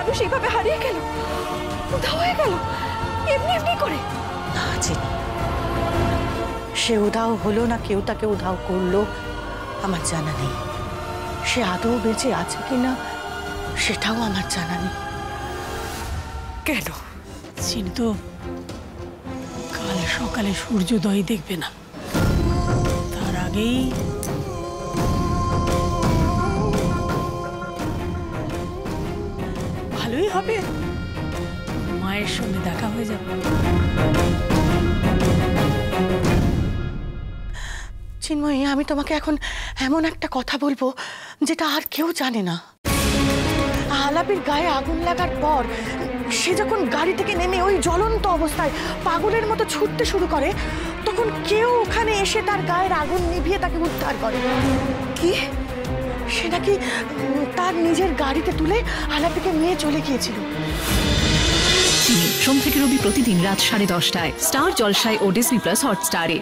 মানুষ এইভাবে হারিয়ে গেল, উধাও হয়ে গেল এমনি এমনি করে? না চিনি, সে উধাও হলো না কেউ তাকে উধাও করলো আমার জানা নেই। সে আদৌ বেঁচে আছে কিনা সেটাও আমার জানা নেই। কেন? চিনি তো কাল সকালে সূর্যোদয় দেখবে না, তার আগেই ভালোই হবে, মায়ের সঙ্গে দেখা হয়ে যাবে। চিন্ময়ী, আমি তোমাকে এখন এমন একটা কথা বলবো যেটা আর কেউ জানে না। আলাপির গায়ে আগুন লাগার পর সে যখন গাড়ি থেকে নেমে ওই জ্বলন্ত অবস্থায় পাগলের মতো ছুটতে শুরু করে, তখন কেউ ওখানে এসে তার গায়ের আগুন নিভিয়ে তাকে উদ্ধার করে। কি? সে নাকি তার নিজের গাড়িতে তুলে আলাপিকে নিয়ে চলে গিয়েছিল। সোম থেকে রবি প্রতিদিন রাত 10:30টায় স্টার জলসায় ও ডিজনি প্লাস হটস্টারে।